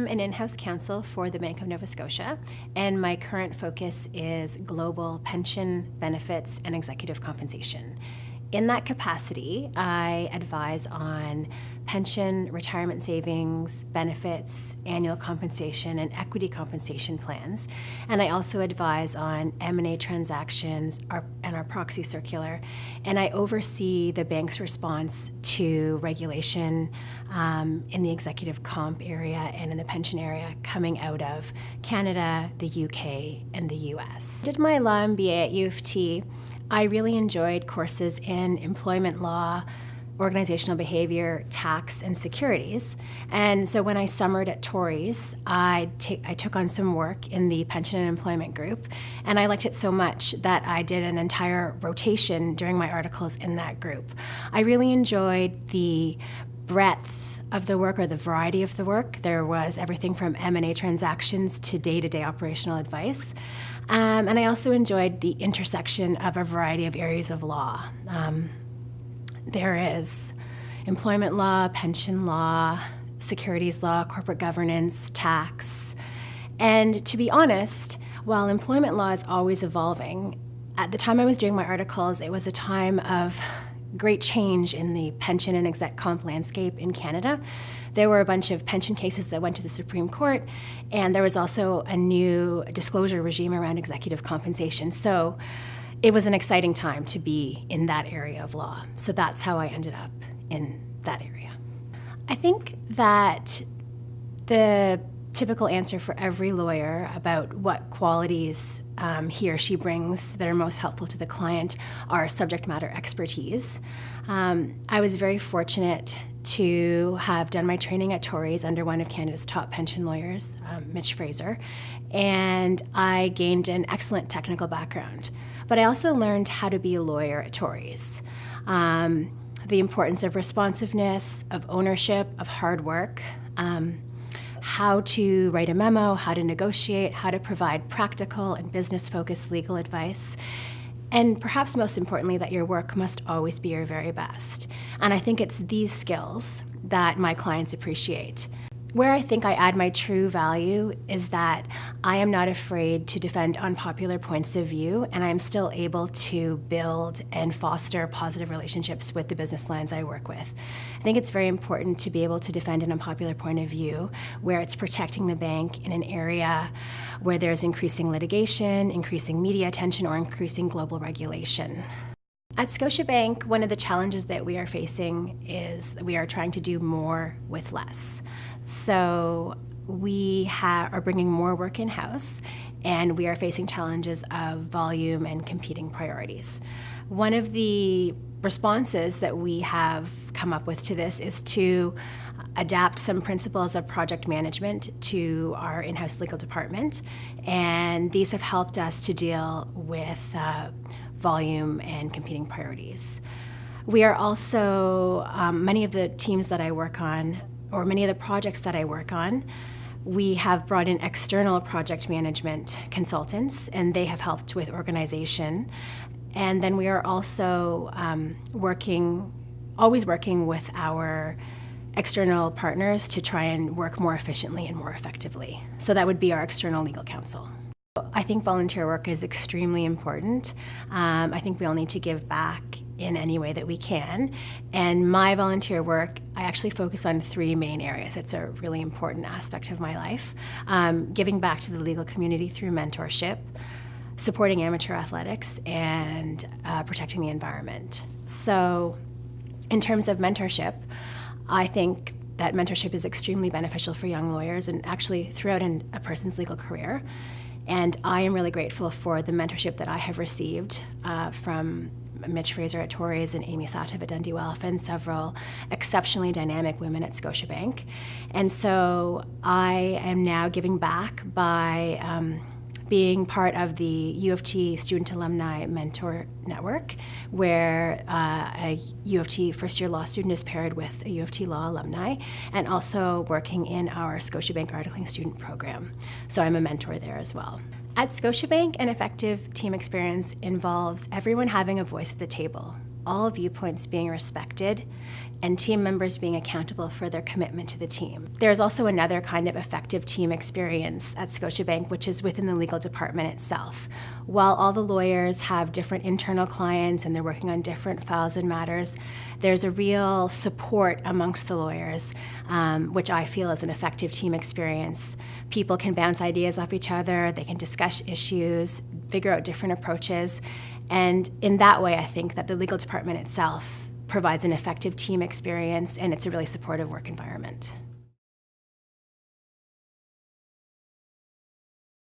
am an in-house counsel for the Bank of Nova Scotia, and my current focus is global pension benefits and executive compensation. In that capacity, I advise on pension, retirement savings, benefits, annual compensation, and equity compensation plans. And I also advise on M&A transactions and our proxy circular. And I oversee the bank's response to regulation in the executive comp area and in the pension area coming out of Canada, the UK, and the US. I did my law MBA at U of T. I really enjoyed courses in employment law, organizational behavior, tax, and securities. And so when I summered at Torrey's, I took on some work in the pension and employment group, and I liked it so much that I did an entire rotation during my articles in that group. I really enjoyed the breadth of the work, or the variety of the work. There was everything from M&A transactions to day-to-day operational advice. And I also enjoyed the intersection of a variety of areas of law. There is employment law, pension law, securities law, corporate governance, tax. And to be honest, while employment law is always evolving, at the time I was doing my articles, it was a time of great change in the pension and exec comp landscape in Canada. There were a bunch of pension cases that went to the Supreme Court, and there was also a new disclosure regime around executive compensation. So it was an exciting time to be in that area of law. So that's how I ended up in that area. I think that the typical answer for every lawyer about what qualities he or she brings that are most helpful to the client are subject matter expertise. I was very fortunate to have done my training at Torrey's under one of Canada's top pension lawyers, Mitch Fraser, and I gained an excellent technical background. But I also learned how to be a lawyer at Torrey's. The importance of responsiveness, of ownership, of hard work, how to write a memo, how to negotiate, how to provide practical and business-focused legal advice, and perhaps most importantly, that your work must always be your very best. And I think it's these skills that my clients appreciate. Where I think I add my true value is that I am not afraid to defend unpopular points of view, and I'm still able to build and foster positive relationships with the business lines I work with. I think it's very important to be able to defend an unpopular point of view where it's protecting the bank in an area where there's increasing litigation, increasing media attention, or increasing global regulation. At Scotiabank, one of the challenges that we are facing is that we are trying to do more with less. So we are bringing more work in-house, and we are facing challenges of volume and competing priorities. One of the responses that we have come up with to this is to adapt some principles of project management to our in-house legal department, and these have helped us to deal with volume and competing priorities. We are also, many of the teams that I work on, or many of the projects that I work on, we have brought in external project management consultants, and they have helped with organization. And then we are also always working with our external partners to try and work more efficiently and more effectively. So that would be our external legal counsel. I think volunteer work is extremely important. I think we all need to give back in any way that we can. And my volunteer work, I actually focus on three main areas. It's a really important aspect of my life. Giving back to the legal community through mentorship, supporting amateur athletics, and protecting the environment. So in terms of mentorship, I think that mentorship is extremely beneficial for young lawyers and actually throughout a person's legal career. And I am really grateful for the mentorship that I have received from Mitch Fraser at Torrey's and Amy Satov at Dundee Welf, and several exceptionally dynamic women at Scotiabank. And so I am now giving back by being part of the U of T Student Alumni Mentor Network, where a U of T first-year law student is paired with a U of T law alumni, and also working in our Scotiabank Articling Student Program. So I'm a mentor there as well. At Scotiabank, an effective team experience involves everyone having a voice at the table. all viewpoints being respected and team members being accountable for their commitment to the team. There's also another kind of effective team experience at Scotiabank, which is within the legal department itself. While all the lawyers have different internal clients and they're working on different files and matters, there's a real support amongst the lawyers, which I feel is an effective team experience. People can bounce ideas off each other, they can discuss issues, figure out different approaches, and in that way I think that the legal department itself provides an effective team experience, and it's a really supportive work environment.